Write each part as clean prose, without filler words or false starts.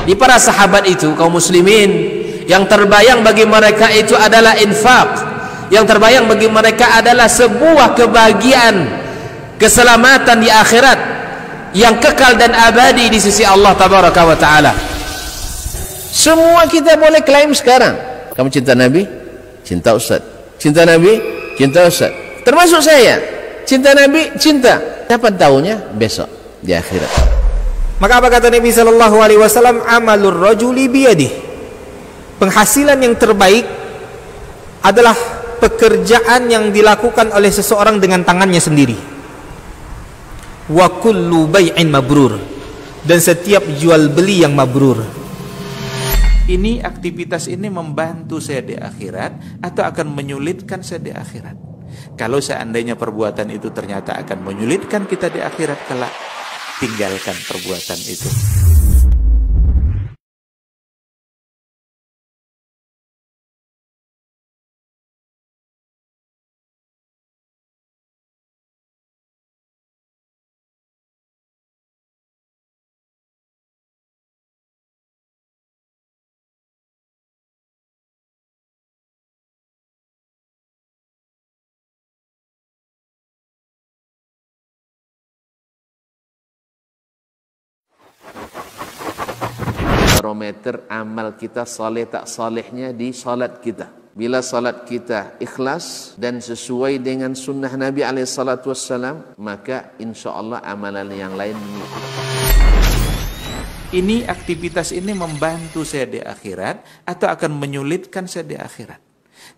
Di para sahabat itu, kaum muslimin, yang terbayang bagi mereka itu adalah infak, yang terbayang bagi mereka adalah sebuah kebahagiaan, keselamatan di akhirat yang kekal dan abadi di sisi Allah tabaraka wa taala. Semua kita boleh klaim sekarang, kamu cinta Nabi, cinta Ustaz. Cinta Nabi, cinta Ustaz. Termasuk saya, cinta Nabi, cinta. Kapan tahunya? Besok di akhirat. Maka apa kata Nabi sallallahu alaihi wasallam? Amalur rajuli biyadih. Penghasilan yang terbaik adalah pekerjaan yang dilakukan oleh seseorang dengan tangannya sendiri. Wa kullu bai'in mabrur, dan setiap jual beli yang mabrur. Ini aktivitas ini membantu saya di akhirat atau akan menyulitkan saya di akhirat? Kalau seandainya perbuatan itu ternyata akan menyulitkan kita di akhirat kelak, tinggalkan perbuatan itu. Barometer amal kita saleh tak salehnya di salat kita. Bila salat kita ikhlas dan sesuai dengan sunnah Nabi SAW, maka insya Allah amalan yang lain mengikuti. Ini aktivitas ini membantu saya di akhirat atau akan menyulitkan saya di akhirat?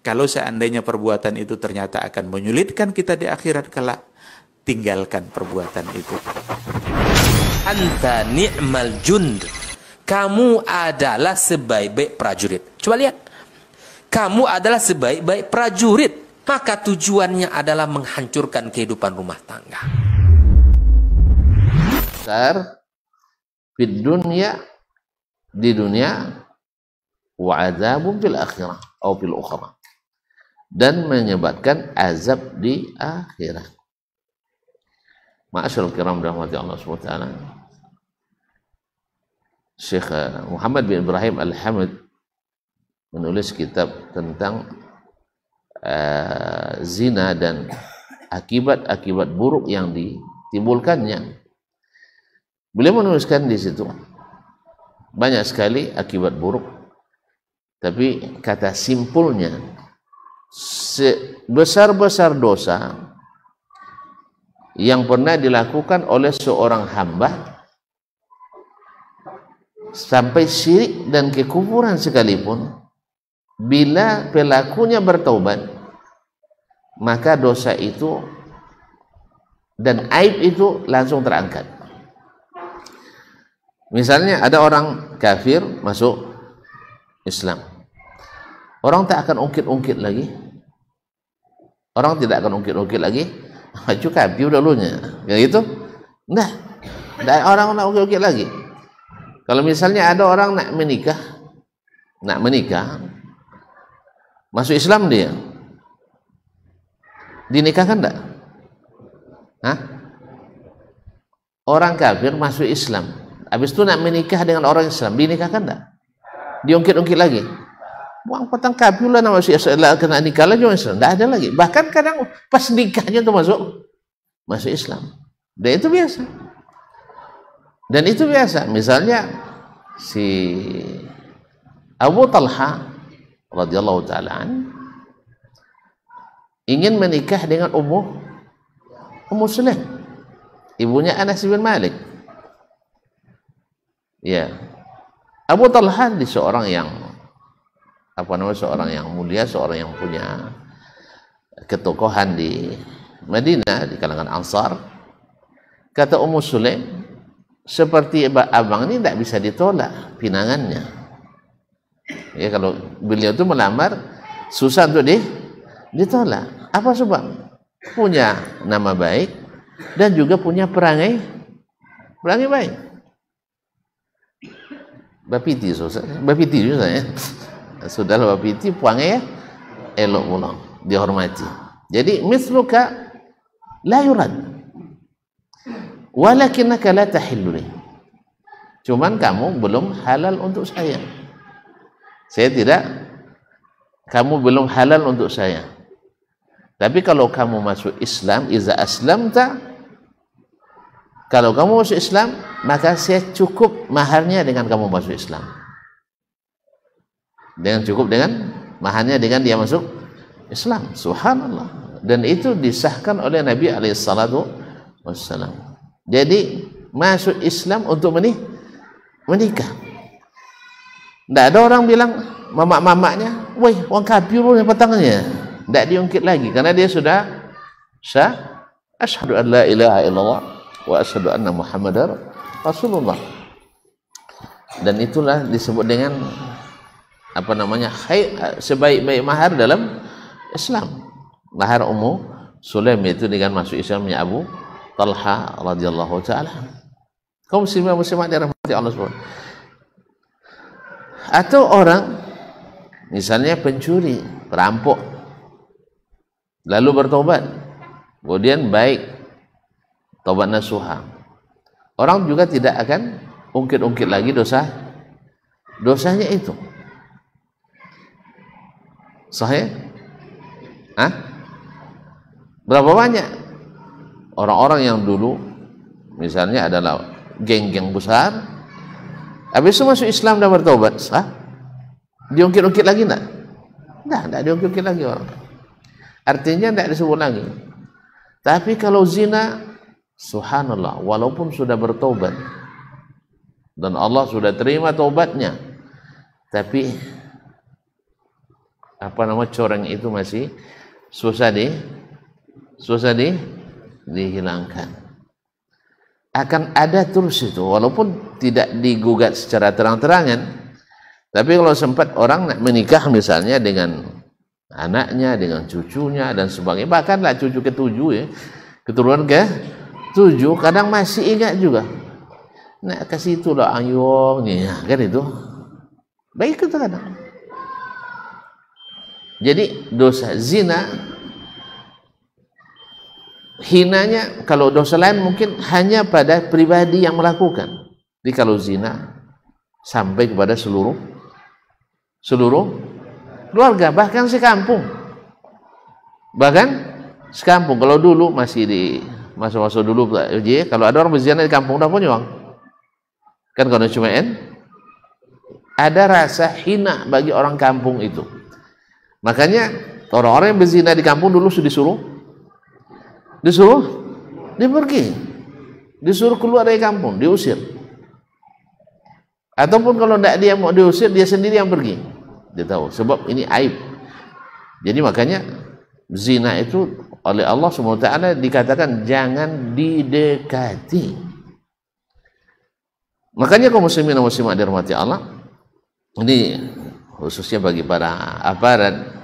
Kalau seandainya perbuatan itu ternyata akan menyulitkan kita di akhirat kelak, tinggalkan perbuatan itu. Anta ni'mal jund. Kamu adalah sebaik-baik prajurit. Coba lihat. Kamu adalah sebaik-baik prajurit. Maka tujuannya adalah menghancurkan kehidupan rumah tangga. Fid dunya, di dunia, wa adzabun fil akhirah atau fil ukhra, dan menyebabkan azab di akhirat. Ma'asyiral kiram rahmati Allah Subhanahu wa taala. Syekh Muhammad bin Ibrahim Al-Hamid menulis kitab tentang zina dan akibat-akibat buruk yang ditimbulkannya. Beliau menuliskan di situ banyak sekali akibat buruk, tapi kata simpulnya, sebesar-besar dosa yang pernah dilakukan oleh seorang hamba, sampai syirik dan kekufuran sekalipun, bila pelakunya bertaubat, maka dosa itu dan aib itu langsung terangkat. Misalnya ada orang kafir masuk Islam, orang tak akan ungkit-ungkit lagi, orang tidak akan ungkit-ungkit lagi, maju kafir dulunya, kayak gitu. Nah, orang nak ungkit-ungkit lagi. Kalau misalnya ada orang nak menikah, masuk Islam dia, dinikahkan enggak? Hah? Orang kafir masuk Islam, habis itu nak menikah dengan orang Islam, dinikahkan enggak? Diungkit-ungkit lagi. Buang petang kafir lah nak masuk Islam, kena nikah lagi orang Islam, enggak ada lagi. Bahkan kadang pas nikahnya itu masuk Islam. Dan itu biasa. Dan itu biasa. Misalnya si Abu Talha radhiyallahu ta'ala ingin menikah dengan Ummu Sulaim, ibunya Anas bin Malik. Ya, Abu Talha seorang yang seorang yang mulia, seorang yang punya ketokohan di Madinah di kalangan Ansar. Kata Ummu Sulaim, seperti abang ini tidak bisa ditolak pinangannya. Ya, kalau beliau itu melamar susah untuk ditolak. Apa sebab? Punya nama baik dan juga punya perangai baik. Bapiti juga ya. Saudara bapiti perangai elok pula, dihormati. Jadi misluka la yurad. Walakinaka la tahillu li. Cuman kamu belum halal untuk saya. Saya tidak, kamu belum halal untuk saya. Tapi kalau kamu masuk Islam, iza aslamta, kalau kamu masuk Islam, maka saya cukup maharnya dengan kamu masuk Islam. Dengan cukup dengan maharnya dengan dia masuk Islam. Subhanallah. Dan itu disahkan oleh Nabi alaihissalatu wassalam. Jadi masuk Islam untuk menikah. Tidak ada orang bilang mamak-mamaknya, woi, orang kafir punya petangnya. Tidak diungkit lagi karena dia sudah asyhadu an la ilaha illallah wa asyhadu anna Muhammadar Rasulullah. Dan itulah disebut dengan apa namanya, sebaik-baik mahar dalam Islam. Mahar Ummu Sulaim itu dengan masuk Islamnya Abu Talha radhiyallahu taala. Kaum muslimin muslimat dirahmati Allah Subhanahu. Atau orang misalnya pencuri, perampok, lalu bertobat, kemudian baik, tobat nasuha. Orang juga tidak akan ungkit-ungkit lagi dosanya itu. Sahih? Berapa banyak orang-orang yang dulu misalnya adalah geng-geng besar, habis itu masuk Islam dan bertobat, diungkit-ungkit lagi enggak? Enggak diungkit-ungkit lagi orang. Artinya enggak disebut lagi. Tapi kalau zina, subhanallah, walaupun sudah bertobat dan Allah sudah terima taubatnya, tapi coreng itu masih susah dihilangkan. Akan ada terus itu, walaupun tidak digugat secara terang-terangan. Tapi kalau sempat orang nak menikah misalnya dengan anaknya, dengan cucunya dan sebagainya, bahkanlah cucu ketujuh ya, keturunan ke-7, kadang masih ingat juga. Nak kasih itulah ayong nih, kan itu. Baik itu kadang. Jadi dosa zina, hinanya kalau dosa lain mungkin hanya pada pribadi yang melakukan. Jadi kalau zina sampai kepada seluruh keluarga, bahkan sekampung. Kalau dulu masih di masa-masa dulu, kalau ada orang berzina di kampung dah punya uang. Kan kalau cuma ada rasa hina bagi orang kampung itu. Makanya orang-orang yang berzina di kampung dulu disuruh dia pergi, disuruh keluar dari kampung, diusir. Ataupun kalau tidak dia mau diusir, dia sendiri yang pergi. Dia tahu sebab ini aib. Jadi makanya zina itu oleh Allah SWT dikatakan jangan didekati. Makanya kaum muslimin dan muslimat dirahmati Allah, ini khususnya bagi para aparat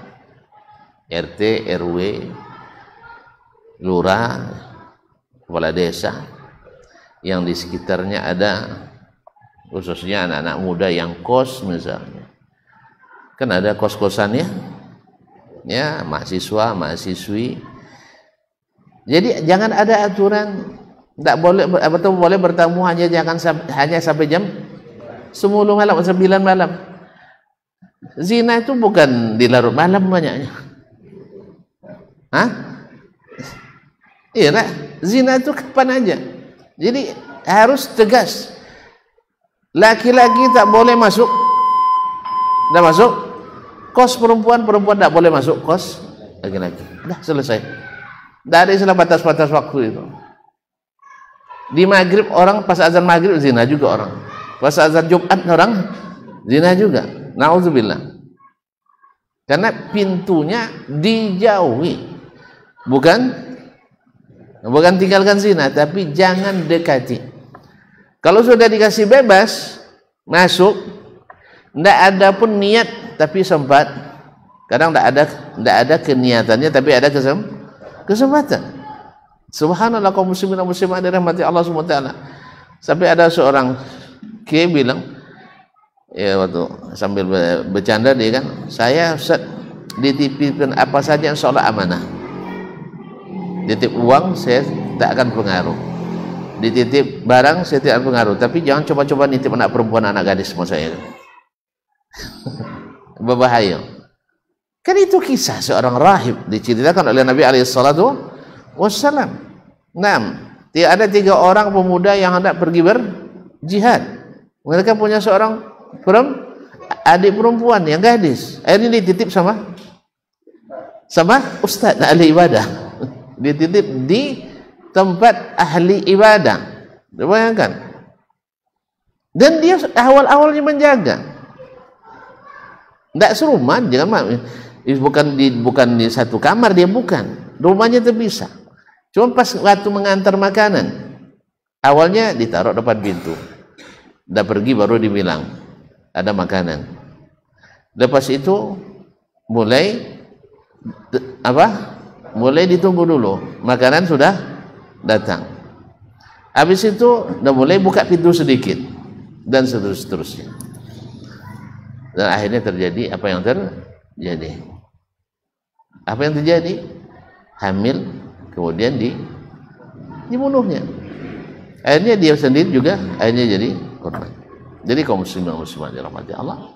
RT, RW, lurah, kepala desa yang di sekitarnya ada, khususnya anak-anak muda yang kos misalnya, kan ada kos-kosannya ya, mahasiswa, mahasiswi. Jadi jangan ada aturan tidak boleh bertamu hanya sampai jam 10 malam atau 9 malam. Zina itu bukan di larut malam banyaknya. Iya, nah, zina itu kapan aja. Jadi harus tegas. Laki-laki tak boleh masuk, tidak masuk kos perempuan, perempuan tak boleh masuk kos laki-laki. Dah selesai. Tidak ada istilah batas-batas waktu itu. Di maghrib orang pas azan maghrib zina juga orang. Pas azan Jumat orang zina juga. Nauzubillah. Karena pintunya dijauhi. Bukan tinggalkan zina, tapi jangan dekati. Kalau sudah dikasih bebas masuk, tidak ada pun niat tapi sempat. Kadang tidak ada keniatannya tapi ada kesempatan. Subhanallah, kaum muslimin dan muslimat dirahmati Allah SWT. Sampai ada seorang kiai bilang, ya waktu sambil bercanda dia kan, saya Ustaz dititipkan apa saja insyaallah amanah. Titip uang saya tak akan pengaruh. dititip barang saya tidak pengaruh, tapi jangan coba-coba nitip anak perempuan anak gadis sama saya. Berbahaya. Kan itu kisah seorang rahib diceritakan oleh Nabi SAW. Nah, ada 3 orang pemuda yang hendak pergi berjihad. Mereka punya seorang adik perempuan yang gadis. Akhirnya dititip sama ustaz ahli ibadah. Dititip di tempat ahli ibadah. Bayangkan. Dan dia awal-awalnya menjaga. Tidak serumah, bukan di satu kamar, dia bukan. Rumahnya terpisah. Cuma pas waktu mengantar makanan, awalnya ditaruh depan pintu. Udah pergi baru dibilang ada makanan. Lepas itu mulai ditunggu dulu. Makanan sudah datang. Habis itu udah mulai buka pintu sedikit dan seterusnya. Dan akhirnya terjadi apa yang terjadi. Apa yang terjadi? Hamil, kemudian dibunuhnya. Akhirnya dia sendiri juga akhirnya jadi korban. Jadi kaum muslimin dirahmati Allah,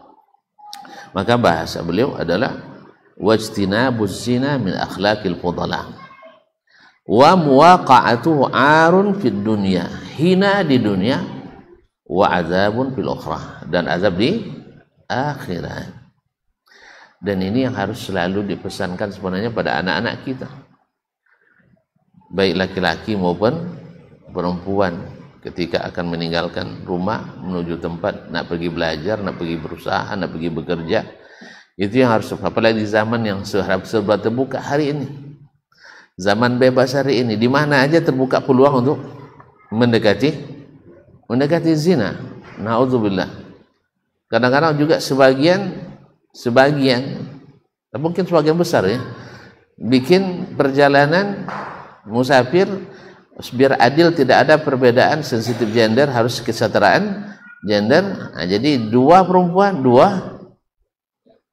maka bahasa beliau adalah wajtinabuz zina min akhlaqil fudala wa muwaqa'atuhu 'arun fid dunya, hina di dunia, wa azabun fil ukhra, dan azab di akhirat. Dan ini yang harus selalu dipesankan sebenarnya pada anak-anak kita, baik laki-laki maupun perempuan, ketika akan meninggalkan rumah menuju tempat nak pergi belajar, nak pergi berusaha, nak pergi bekerja. Itu yang harus, apalagi di zaman yang serba terbuka hari ini, zaman bebas hari ini, di mana aja terbuka peluang untuk mendekati zina. Naudzubillah. Kadang-kadang juga sebagian, mungkin sebagian besar ya, bikin perjalanan musafir biar adil, tidak ada perbedaan sensitif gender, harus kesetaraan gender. Nah, jadi 2 perempuan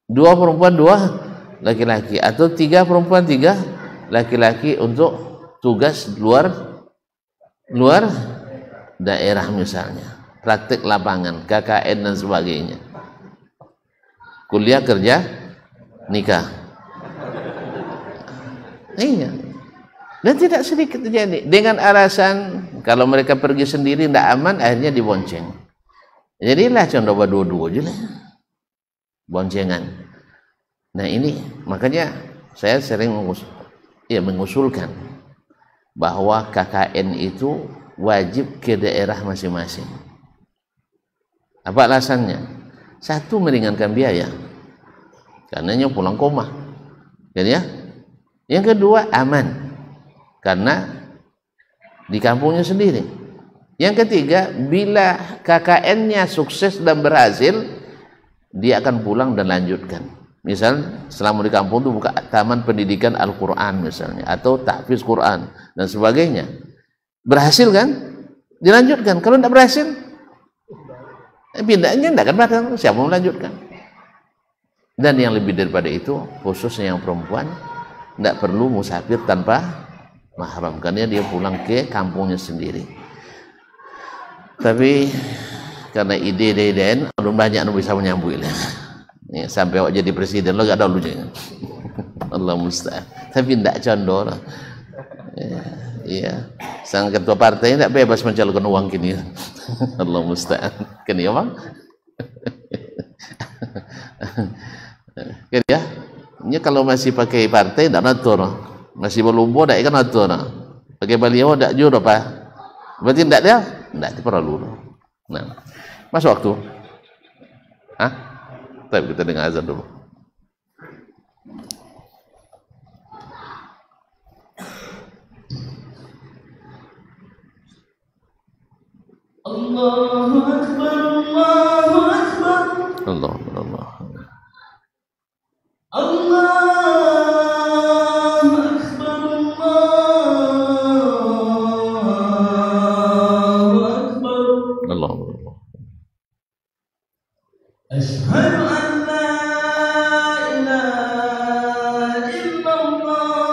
2 laki-laki, atau 3 perempuan 3 laki-laki untuk tugas luar daerah, misalnya praktik lapangan, KKN dan sebagainya, kuliah, kerja, nikah. Iya. Dan tidak sedikit terjadi dengan alasan kalau mereka pergi sendiri tidak aman, akhirnya dibonceng. Jadilah condong dua-dua aja lah, boncengan. Nah ini makanya saya sering mengusulkan bahwa KKN itu wajib ke daerah masing-masing. Apa alasannya? 1, meringankan biaya, karenanya pulang ke rumah, ya. Yang kedua, aman, karena di kampungnya sendiri. Yang ketiga, bila KKN-nya sukses dan berhasil, dia akan pulang dan lanjutkan. Misal selama di kampung itu buka taman pendidikan Al-Quran misalnya, atau tahfiz Quran dan sebagainya. Berhasil kan? Dilanjutkan. Kalau tidak berhasil, pindahnya tidak akan bakal, siapa mau melanjutkan. Dan yang lebih daripada itu, khususnya yang perempuan, tidak perlu musafir tanpa mahram, karena dia pulang ke kampungnya sendiri. Tapi karena ide-ide belum banyak yang bisa menyambut ya, sampai awak jadi presiden lo gak ada lucunya. Allah musta'an. Tapi tidak condor. Iya, sang ketua partai tidak bebas mencalonkan uang kini. Allah musta'an. Kan ya bang? Kan ya? Ini kalau masih pakai partai tidak natur, masih berlumba tidak ikan natur, pakai baliho tidak jujur apa? Berarti tidak dia? Tidak perlu. Nah, masuk waktu. Tapi kita dengar azan dulu. Allahu Akbar, Allahu Akbar. Allahu Akbar. Allahu Akbar, Allahu Akbar. Asyhadu an la ilaha illallah.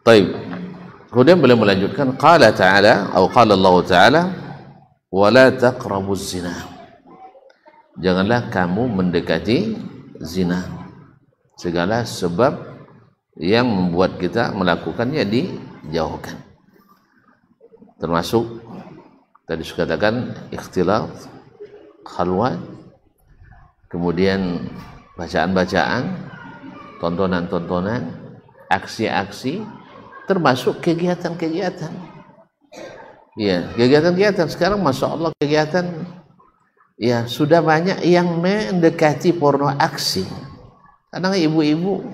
Baik. Kemudian beliau melanjutkan, qala ta'ala atau qala Allah Ta'ala, wala taqrabuz zina. Janganlah kamu mendekati zina. Segala sebab yang membuat kita melakukannya dijauhkan. Termasuk tadi sudah katakan ikhtilat, khalwat, kemudian bacaan-bacaan, tontonan-tontonan, aksi-aksi, termasuk kegiatan-kegiatan. Ya, kegiatan-kegiatan sekarang masya Allah kegiatan ya sudah banyak yang mendekati porno aksi. Kadang ibu-ibu,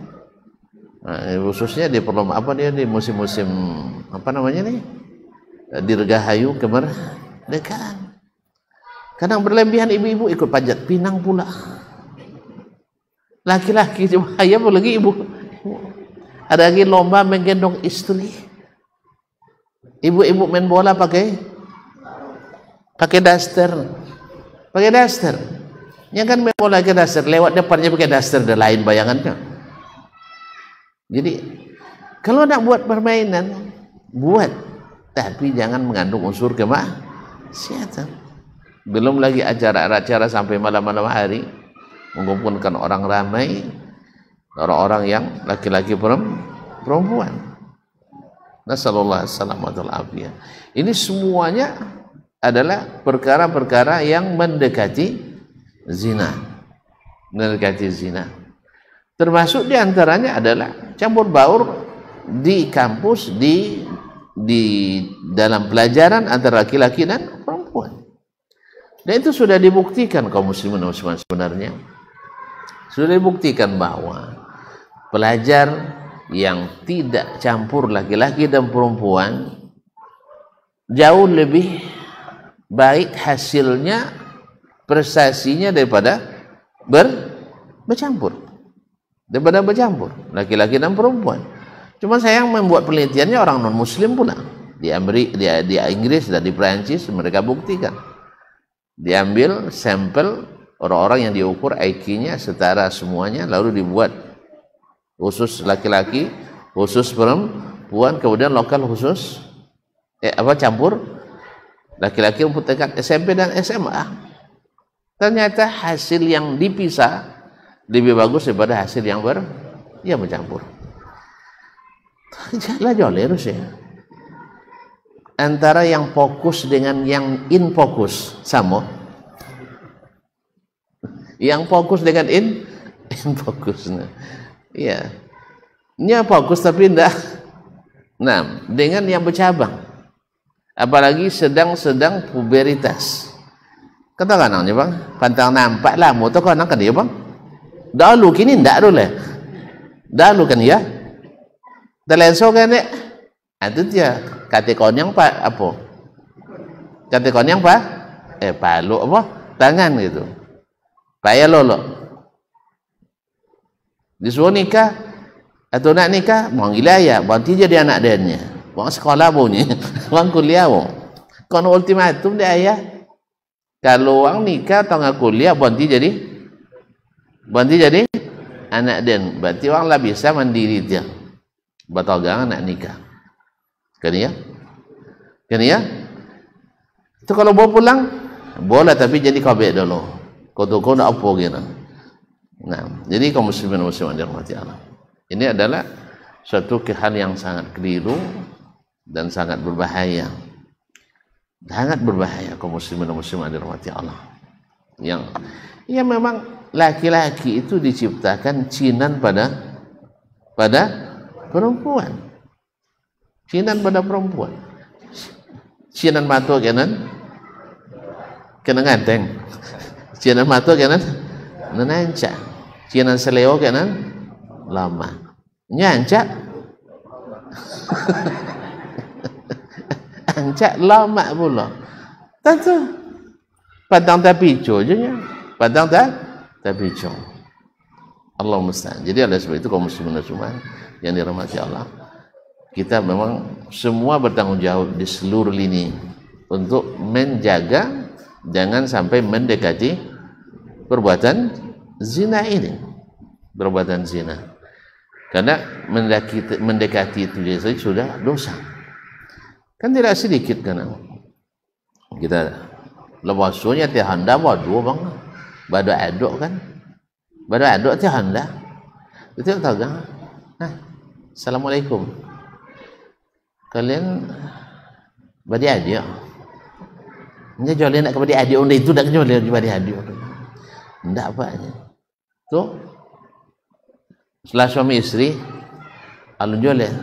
khususnya di di musim-musim apa namanya nih, dirgahayu kemerdekaan. Kadang berlebihan ibu-ibu ikut panjat pinang pula. Laki-laki cuma ayam lagi ibu. Ada lagi lomba menggendong istri. Ibu-ibu main bola pakai daster. Pakai daster. Yang kan main bola pakai daster, lewat depannya pakai daster, dan lain bayangannya. Jadi kalau nak buat permainan, buat, tapi jangan mengandung unsur kemaksiatan. Belum lagi acara-acara sampai malam-malam hari mengumpulkan orang ramai, orang-orang yang laki-laki perempuan. Nasallallahu alaihi wasallam. Ini semuanya adalah perkara-perkara yang mendekati zina. Mendekati zina. Termasuk diantaranya adalah campur baur di kampus, di dalam pelajaran antara laki-laki dan perempuan. Dan itu sudah dibuktikan kaum muslimin dan muslimat sebenarnya. Sudah dibuktikan bahwa pelajar yang tidak campur laki-laki dan perempuan jauh lebih baik hasilnya, prestasinya daripada bercampur. Daripada bercampur laki-laki dan perempuan. Cuma sayang membuat penelitiannya orang non muslim pula. Di Inggris dan di Perancis mereka buktikan. Diambil sampel orang-orang yang diukur IQ-nya setara semuanya, lalu dibuat khusus laki-laki, khusus perempuan, kemudian lokal khusus campur laki-laki rumput tingkat SMP dan SMA. Ternyata hasil yang dipisah lebih bagus daripada hasil yang bercampur. Janganlah jolerus ya. Antara yang fokus dengan yang in fokus sama. Yang fokus dengan in fokus. Iya. Nya fokus tapi enggak. Nah, dengan yang bercabang. Apalagi sedang puberitas. Kata kanangnya bang, pantang nampak lah motor kanang kan dia bang. Dahulu kini ndak dulu lah. Dahulu kan ya. Telenso kan ya. Itu dia kata konyang pak apa? Kata konyang pak? Palu apa? Tangan gitu. Payah lolo. Disuruh nikah atau nak nikah, mau gila ya, banti jadi anak dennya. Bang sekolah bunyi, bang kuliah bang. Kono ultimatum dia ayah. Kalau orang nikah atau nggak kuliah, banti jadi anak den. Berarti orang lah bisa mandiri dia. Batagang anak nikah. Kan ya? Itu kalau bawa pulang, boleh tapi jadi kabeh dulu. Kau nak apa gitu. Nah, jadi kaum muslimin muslimat dirahmati Allah. Ini adalah suatu hal yang sangat keliru dan sangat berbahaya. Sangat berbahaya kaum muslimin dan muslimat dirahmati Allah. Yang memang laki-laki itu diciptakan cinan pada perempuan. Cinan pada perempuan. Cinan mata kanan nganteng. Cinan mata kanan nancak. Cinan seleo kanan lama. Nyancak. Ancak lama pula. Tentu padang tapico je nya. Padang tapico. Allah musta'an. Jadi oleh sebab itu kaum muslimin muslimat yang dirahmati Allah, kita memang semua bertanggung jawab di seluruh lini untuk menjaga jangan sampai mendekati perbuatan zina ini. Perbuatan zina. Karena mendekati itu sudah dosa. Kan tidak sedikit kan kita lewasunya tihanda waduh bang bada aduk kan bada aduk tihanda itu tahu kan. Nah, assalamualaikum, kalian badi adik ini jualin nak kepada adik onda itu tak jualin badi adik ndak apa tuh setelah suami istri alun jualin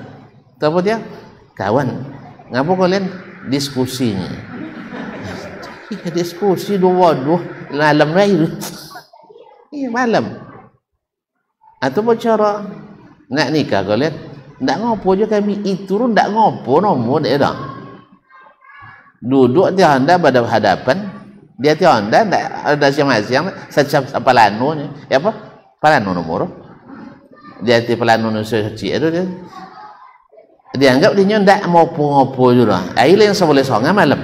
tahu dia kawan. Ngapa kalian diskusinya? Diskusi dua malam lahir. Iya malam. Atau cara nak nikah kalian? Ndak ngopo je kami itu ndak ngopo nomor dia dah. Duduk di anda pada hadapan dia ti anda ndak ada siang-siang siapa lanu ni? Ya apa? Palanu nomor. Dia ti palanu suci itu dia. Dianggap dia ndak ngopo-ngopo juga. Air yang boleh songa malam.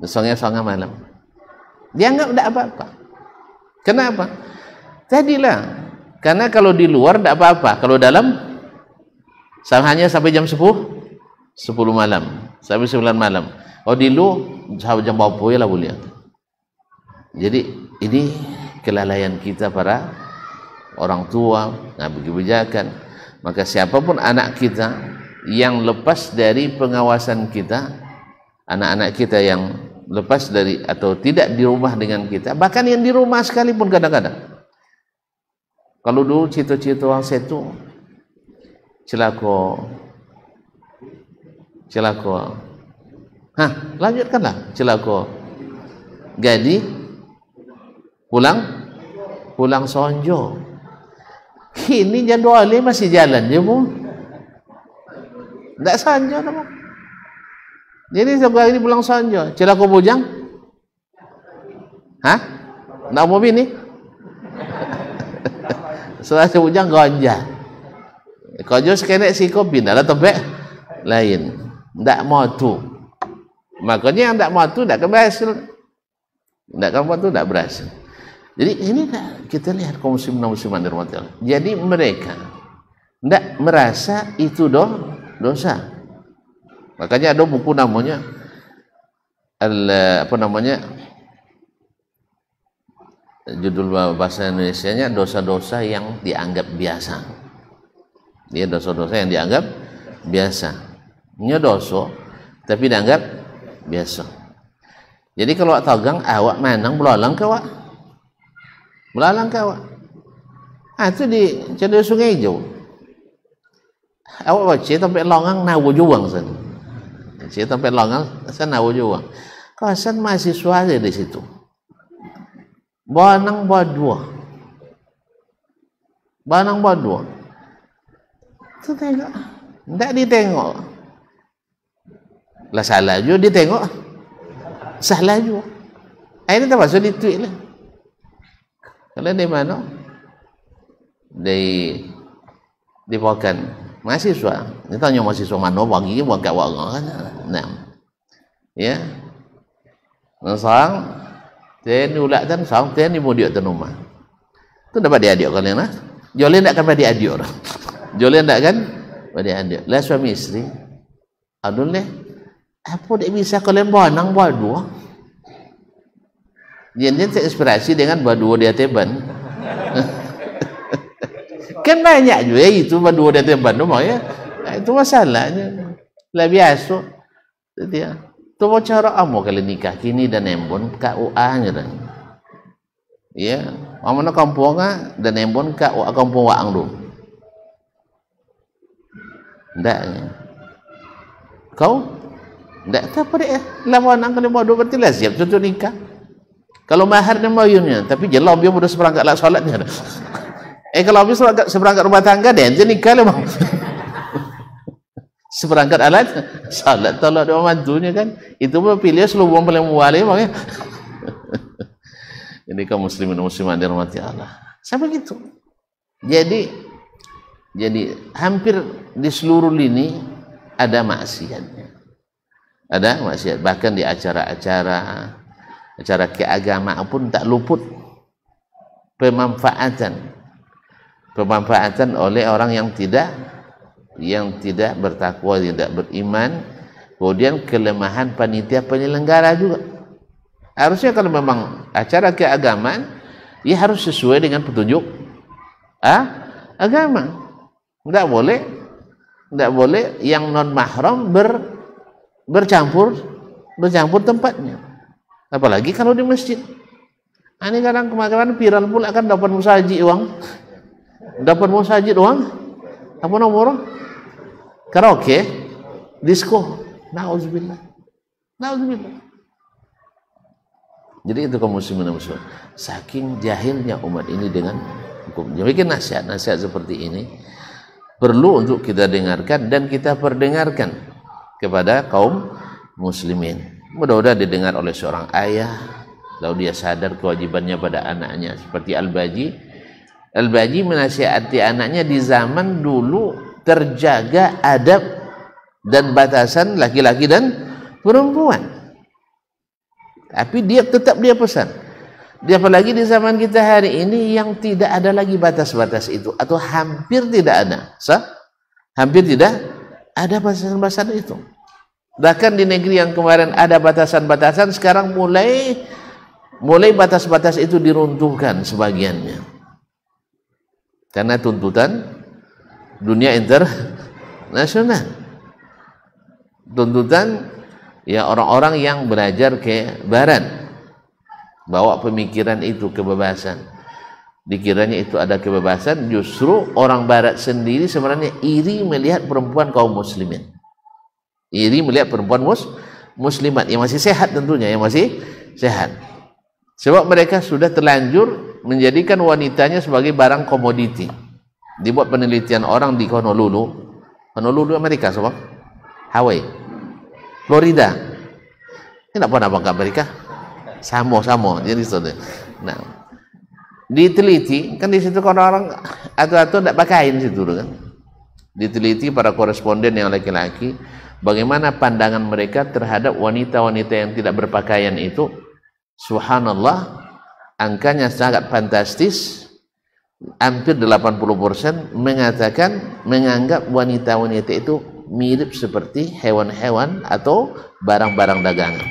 Songa malam. Dianggap ndak apa-apa. Kenapa? Tadilah. Karena kalau di luar ndak apa-apa. Kalau dalam hanya sampai jam 10 malam. Sampai 9 malam. Oh di luar sampai jam berapa ya lah boleh. Jadi ini kelalaian kita para orang tua, ngambil kebijakan. Maka siapapun anak kita yang lepas dari pengawasan kita, anak-anak kita yang lepas dari atau tidak di rumah dengan kita, bahkan yang di rumah sekalipun kadang-kadang. Kalau dulu cita-cita orang setu, celaka. Lanjutkanlah celaka. Jadi pulang sonjo. Ini jadualnya masih jalan je pun. Tak sanjo nama. Jadi sekarang ini pulang sanjo. Celaka bujang? Hah? Nak mau bini? Setelah bujang ganja. Kalau sekenek si kopi dah tebek lain. Tak mau tu. Makanya yang tak mau tu tak berhasil. Tak mau tu tak berhasil. Jadi ini kita lihat kaum muslimin dan muslimat dirahmati Allah. Jadi mereka tidak merasa itu dosa. Makanya ada buku namanya judul bahasa Indonesianya dosa-dosa yang dianggap biasa. Dia dosa-dosa yang dianggap biasa. Ini dosa tapi dianggap biasa. Jadi kalau awak tagang, awak manang belalang ke awak. Belalang ke awak. Itu di Cendera Sungai Hijau. Awak baca sampai longang nawa juang sana. Baca sampai longang sana nawa juang. Kawasan mahasiswa aja di situ. Banang badua. Banang badua. Itu tengok. Tidak ditengok. Lah salah juga ditengok. Salah juga. Ini tak masuk di tweet lah. Kalau di mana? Di Pokan mahasiswa. Ini tanya mahasiswa mana bagi buat kat warga kan. Nah. Ya. Nasang ten ulak tan sang ten ni mudiak tan rumah. Tu dapat dia adik kalian lah. Jolen tak kan pada adik orang. Jolen tak kan pada adik. Lah suami isteri. Adun leh. Apa tak bisa kalian banang berdua? Dia terinspirasi dengan berdua dia teban. Kan banyak juga itu berdua dia teban rumah ya. Itu masalahnya. Lah biasa. Dia. Tu cara amo kali nikah kini dan embon KUA-nya dah. Ya, mana kampung dan embon KUA kampung Waang tu. Ndak. Kau ndak apa dia? Lawan ang kali bodoh berarti lah siap untuk nikah. Kalau mahar dan mayunnya, tapi jelas dia sudah seperangkat lah solatnya. Kalau habis seperangkat rumah tangga dia nikah lah bang. Seperangkat alat salat tolak doa mantunya kan itu pun pilih selubung paling muali bang ya. Ini kaum muslimin dan muslimat dirahmati Allah sampai gitu. Jadi hampir di seluruh lini ada maksiatnya, ada maksiat. Bahkan di acara keagamaan pun tak luput pemanfaatan oleh orang yang tidak bertakwa, tidak beriman. Kemudian kelemahan panitia penyelenggara juga. Harusnya kalau memang acara keagamaan, ia harus sesuai dengan petunjuk agama. Tidak boleh yang non mahram bercampur tempatnya. Apalagi kalau di masjid. Ini kadang kemarin viral pula kan dapat musajid uang. Apa nomor? Karaoke, disco, nauzubillah. Jadi itu kaum muslimin dan muslimat. Saking jahilnya umat ini dengan hukum. Jadi nasihat-nasihat seperti ini perlu untuk kita dengarkan dan kita perdengarkan kepada kaum muslimin. Mudah-mudahan didengar oleh seorang ayah, lalu dia sadar kewajibannya pada anaknya. Seperti Al-Baji menasihati anaknya di zaman dulu terjaga adab dan batasan laki-laki dan perempuan. Tapi dia tetap pesan. Dia apalagi di zaman kita hari ini yang tidak ada lagi batas-batas itu atau hampir tidak ada. Hampir tidak ada batasan-batasan itu. Bahkan di negeri yang kemarin ada batasan-batasan, sekarang mulai batas-batas itu diruntuhkan sebagiannya. Karena tuntutan dunia internasional, tuntutan ya orang-orang yang belajar ke barat, bawa pemikiran itu kebebasan, dikiranya itu ada kebebasan. Justru orang barat sendiri sebenarnya iri melihat perempuan kaum muslimin, iri melihat perempuan muslimat yang masih sehat, tentunya yang masih sehat, sebab mereka sudah terlanjur menjadikan wanitanya sebagai barang komoditi. Dibuat penelitian orang di Honolulu, Amerika, sobat, Hawaii, Florida. Ini tak pernah bangga Amerika, sama. Jadi sudah. Nah, diteliti kan di situ orang-orang atau tidak pakaiin situ kan. Diteliti para koresponden yang laki-laki, bagaimana pandangan mereka terhadap wanita-wanita yang tidak berpakaian itu. Subhanallah, angkanya sangat fantastis. Hampir 80% menganggap wanita-wanita itu mirip seperti hewan-hewan atau barang-barang dagangan.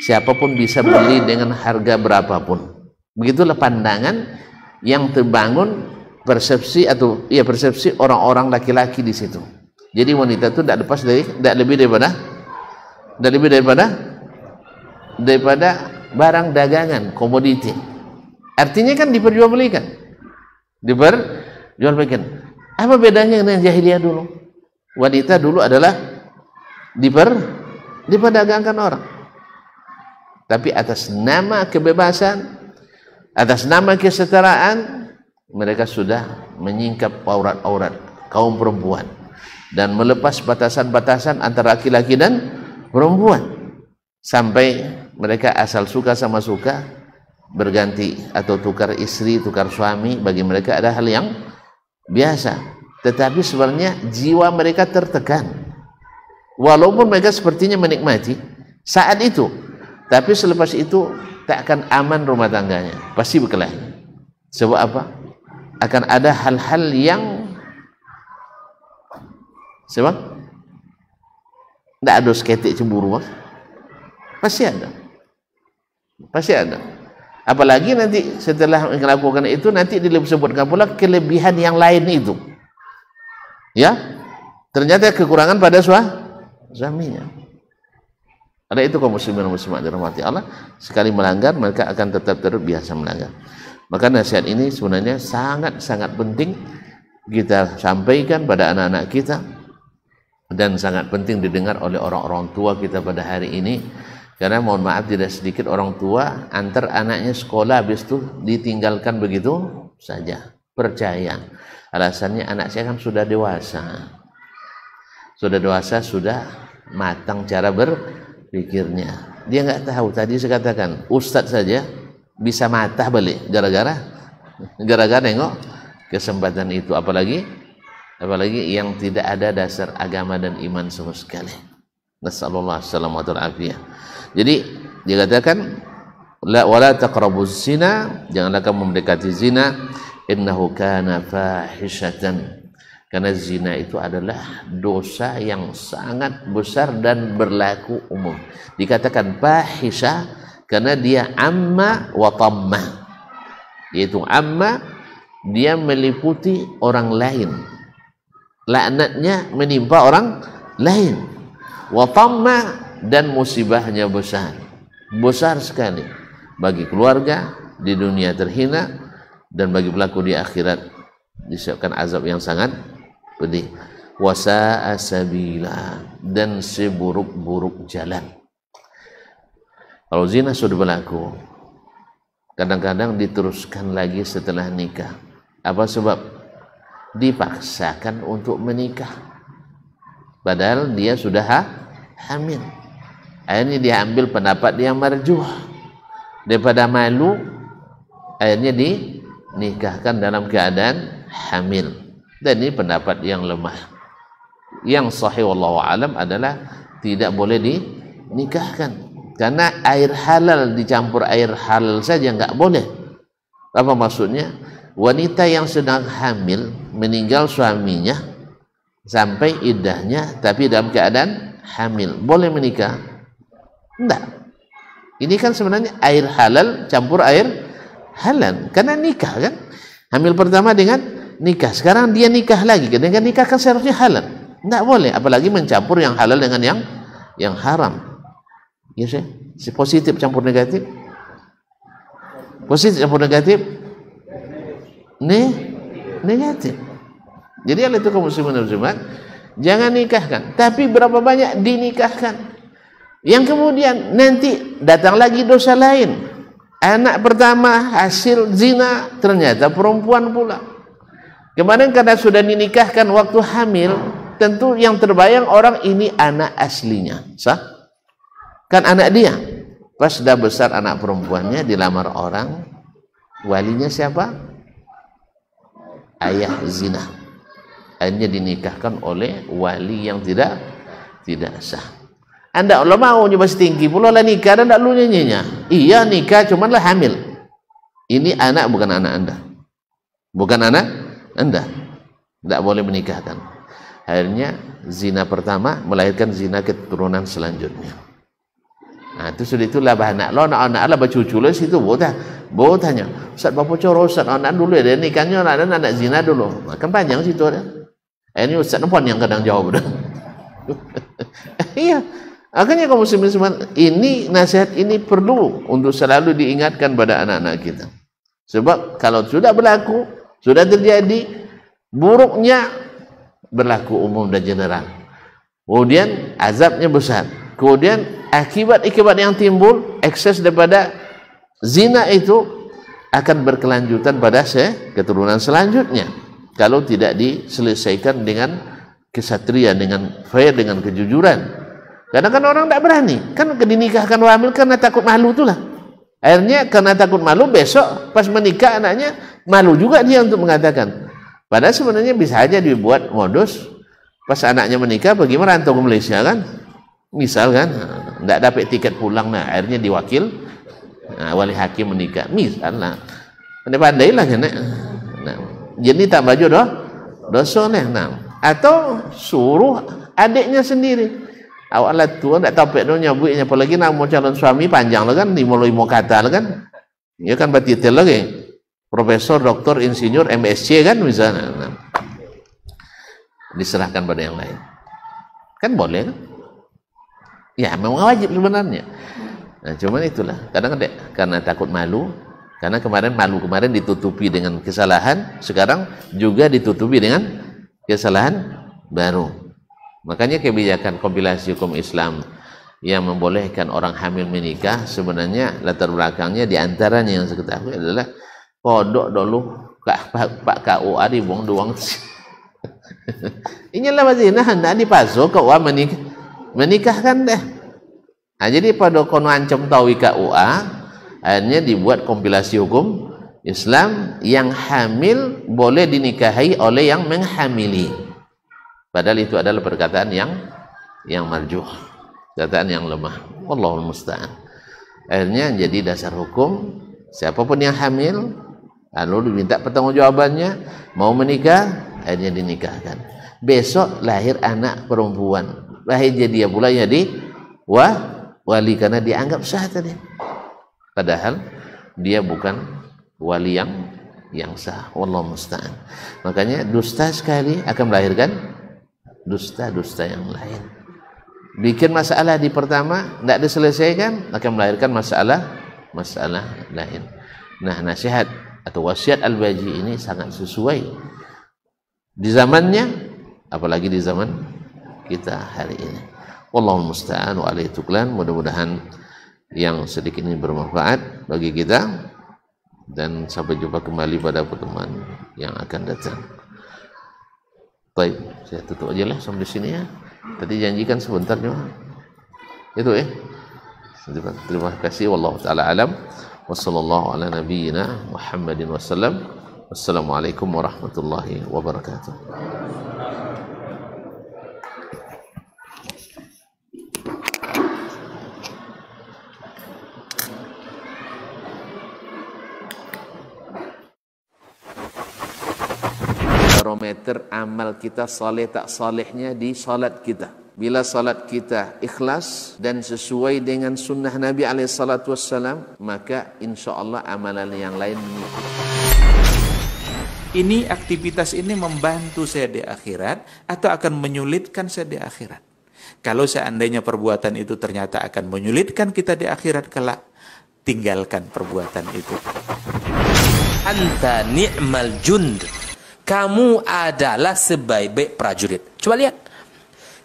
Siapapun bisa beli dengan harga berapapun. Begitulah pandangan yang terbangun persepsi orang-orang laki-laki di situ. Jadi wanita itu tidak lebih daripada barang dagangan, komoditi. Artinya kan diperjualbelikan. Apa bedanya dengan jahiliyah dulu? Wanita dulu adalah diperdagangkan orang. Tapi atas nama kebebasan, atas nama kesetaraan, mereka sudah menyingkap aurat-aurat kaum perempuan dan melepas batasan-batasan antara laki-laki dan perempuan, sampai mereka asal suka sama suka berganti atau tukar istri, tukar suami. Bagi mereka ada hal yang biasa, tetapi sebenarnya jiwa mereka tertekan. Walaupun mereka sepertinya menikmati saat itu, tapi selepas itu tak akan aman rumah tangganya, pasti berkelahi. Sebab apa? Akan ada hal-hal yang sebab tidak ada seketik cemburu, pasti ada. Apalagi nanti setelah melakukan itu, nanti disebutkan pula kelebihan yang lain itu, ya, ternyata kekurangan pada suaminya. Ada itu kaum muslimin dan muslimat dirahmati Allah, sekali melanggar mereka akan tetap terbiasa melanggar. Maka nasihat ini sebenarnya sangat-sangat penting kita sampaikan pada anak-anak kita, dan sangat penting didengar oleh orang-orang tua kita pada hari ini. Karena mohon maaf, tidak sedikit orang tua antar anaknya sekolah, habis itu ditinggalkan begitu saja. Percaya alasannya anak saya kan sudah dewasa, sudah matang cara berpikirnya. Dia nggak tahu, tadi saya katakan ustadz saja bisa matah balik gara-gara nengok kesempatan itu, apalagi yang tidak ada dasar agama dan iman sama sekali. Nasallallahu alaihi wasallam. Jadi dikatakan wala taqrabuz zina, janganlah kamu mendekati zina, innahu kana fahishatan, karena zina itu adalah dosa yang sangat besar dan berlaku umum. Dikatakan fahisha karena dia amma wa tamma, yaitu amma dia meliputi orang lain, laknatnya menimpa orang lain, wa tamma dan musibahnya besar sekali bagi keluarga di dunia terhina, dan bagi pelaku di akhirat disiapkan azab yang sangat pedih. Wasa'a sabila, dan seburuk-buruk jalan. Kalau zina sudah berlaku, kadang-kadang diteruskan lagi setelah nikah. Apa sebab? Dipaksakan untuk menikah padahal dia sudah hamil. Akhirnya dia ambil pendapat yang marjuh, daripada malu akhirnya dinikahkan dalam keadaan hamil. Dan ini pendapat yang lemah. Yang sahih wallahu alam adalah tidak boleh dinikahkan, karena air halal dicampur air halal saja nggak boleh. Apa maksudnya? Wanita yang sedang hamil meninggal suaminya sampai iddahnya tapi dalam keadaan hamil, boleh menikah? Enggak. Ini kan sebenarnya air halal campur air halal, karena nikah kan, hamil pertama dengan nikah, sekarang dia nikah lagi dengan nikah, kan seharusnya halal. Enggak boleh, apalagi mencampur yang halal dengan yang haram. Ya sih, positif campur negatif, positif campur negatif, negatif. Jadi hal itu kaum muslimin dan muslimat jangan nikahkan, tapi berapa banyak dinikahkan, yang kemudian nanti datang lagi dosa lain. Anak pertama hasil zina ternyata perempuan pula. Kemarin karena sudah dinikahkan waktu hamil, tentu yang terbayang orang ini anak aslinya, sah? Kan anak dia. Pas sudah besar anak perempuannya dilamar orang, walinya siapa? Ayah zina. Akhirnya dinikahkan oleh wali yang tidak sah. Anda Allah mau nyoba setinggi pula lah nikah dan tak lu nyanyinya. Iya nikah cuman lah hamil. Ini anak bukan anak Anda. Bukan anak Anda. Tidak boleh menikahkan. Akhirnya zina pertama melahirkan zina keturunan selanjutnya. Nah, itu sudah itulah anak lo, anak lah bercucu lo situ, bawa tanya, Ustaz Bapak coro Ustaz, anak dulu ya, nikahnya anak zina dulu, makan panjang situ ada. Ini Ustaz Nempon yang kadang jawab dah. Iya, akhirnya kaum muslimin semua, ini nasihat ini perlu untuk selalu diingatkan pada anak-anak kita. Sebab kalau sudah berlaku, sudah terjadi, buruknya berlaku umum dan general. Kemudian azabnya besar. Kemudian akibat-akibat yang timbul, ekses daripada zina itu akan berkelanjutan pada keturunan selanjutnya. Kalau tidak diselesaikan dengan kesatria, dengan fair, dengan kejujuran. Karena kan orang tidak berani. Kan dinikahkan hamil karena takut malu itulah. Akhirnya karena takut malu, besok pas menikah anaknya malu juga dia untuk mengatakan. Padahal sebenarnya bisa aja dibuat modus. Pas anaknya menikah pergi merantau ke Malaysia kan. Misal kan, tidak dapat tiket pulang, nah akhirnya diwakil, nah, wali hakim menikah, misal lah, pandai-pandailah kan, nah, jadi tak baju dosa nah, atau suruh adiknya sendiri, awaklah tua tidak tahu pedenya buiknya, apalagi nama calon suami panjang lah kan, 5 kata lah kan, ya kan bertitel lagi, profesor, doktor, insinyur, MSc kan misalnya, nah, diserahkan pada yang lain, kan boleh kan? Ya memang wajib sebenarnya. Nah, cuman itulah kadang-kadang karena takut malu, karena kemarin ditutupi dengan kesalahan, sekarang juga ditutupi dengan kesalahan baru. Makanya kebijakan kompilasi hukum Islam yang membolehkan orang hamil menikah, sebenarnya latar belakangnya diantaranya yang saya ketahui adalah kodok dulu Pak KUA dibuang doang. Inilah wazina hendak dipasok KUA menikahkan deh. Nah, jadi pada kono ancam tahu KUA, akhirnya dibuat kompilasi hukum Islam yang hamil boleh dinikahi oleh yang menghamili. Padahal itu adalah perkataan yang marjuh, perkataan yang lemah. Wallahul musta'an. Akhirnya jadi dasar hukum, siapapun yang hamil lalu diminta pertanggungjawabannya, mau menikah, akhirnya dinikahkan. Besok lahir anak perempuan, lahir dia pula jadi wali karena dianggap sah tadi. Padahal dia bukan wali yang sah. Wallahu musta'an. Makanya dusta sekali akan melahirkan dusta-dusta yang lain. Bikin masalah di pertama tidak diselesaikan akan melahirkan masalah lain. Nah, nasihat atau wasiat Al-Baji ini sangat sesuai di zamannya, apalagi di zaman kita hari ini. Wallahul musta'an wa alaihi tuklan. Mudah-mudahan yang sedikit ini bermanfaat bagi kita, dan sampai jumpa kembali pada pertemuan yang akan datang. Baik, saya tutup aja lah sampai sini ya. Tadi janjikan sebentar cuma itu ya. Terima kasih. Wallahu taala alam. Wassallallahu ala nabiyyina Muhammadin wasallam. Wassalamualaikum warahmatullahi wabarakatuh. Barometer amal kita saleh tak salehnya di salat kita. Bila salat kita ikhlas dan sesuai dengan sunnah Nabi SAW, maka insya Allah amalan yang lain mengikuti. Ini aktivitas ini membantu saya di akhirat atau akan menyulitkan saya di akhirat? Kalau seandainya perbuatan itu ternyata akan menyulitkan kita di akhirat kelak, tinggalkan perbuatan itu. Anta ni'mal jund. Kamu adalah sebaik-baik prajurit. Coba lihat.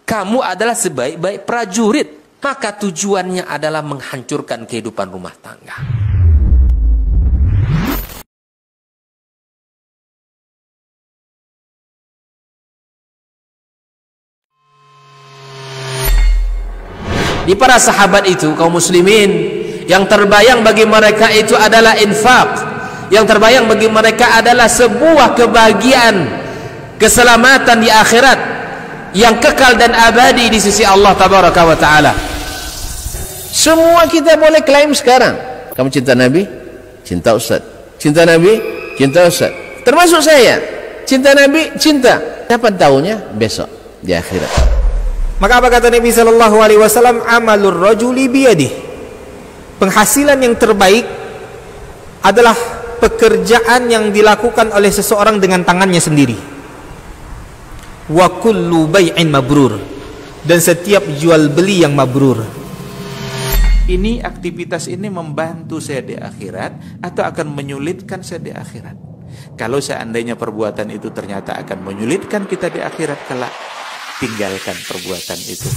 Kamu adalah sebaik-baik prajurit. Maka tujuannya adalah menghancurkan kehidupan rumah tangga. Di para sahabat itu, kaum muslimin, yang terbayang bagi mereka itu adalah infak. Yang terbayang bagi mereka adalah sebuah kebahagiaan, keselamatan di akhirat yang kekal dan abadi di sisi Allah Tabaraka wa Ta'ala. Semua kita boleh klaim sekarang. Kamu cinta Nabi? Cinta Ustaz. Cinta Nabi? Cinta Ustaz. Termasuk saya. Cinta Nabi? Cinta. Kapan tahunya? Besok. di akhirat. Maka apa kata Nabi sallallahu alaihi wasallam? Amalur rajuli biyadih. Penghasilan yang terbaik adalah pekerjaan yang dilakukan oleh seseorang dengan tangannya sendiri. Wa kullu bai'in mabrur, dan setiap jual beli yang mabrur. Ini aktivitas ini membantu saya di akhirat atau akan menyulitkan saya di akhirat? Kalau seandainya perbuatan itu ternyata akan menyulitkan kita di akhirat kelak, tinggalkan perbuatan itu.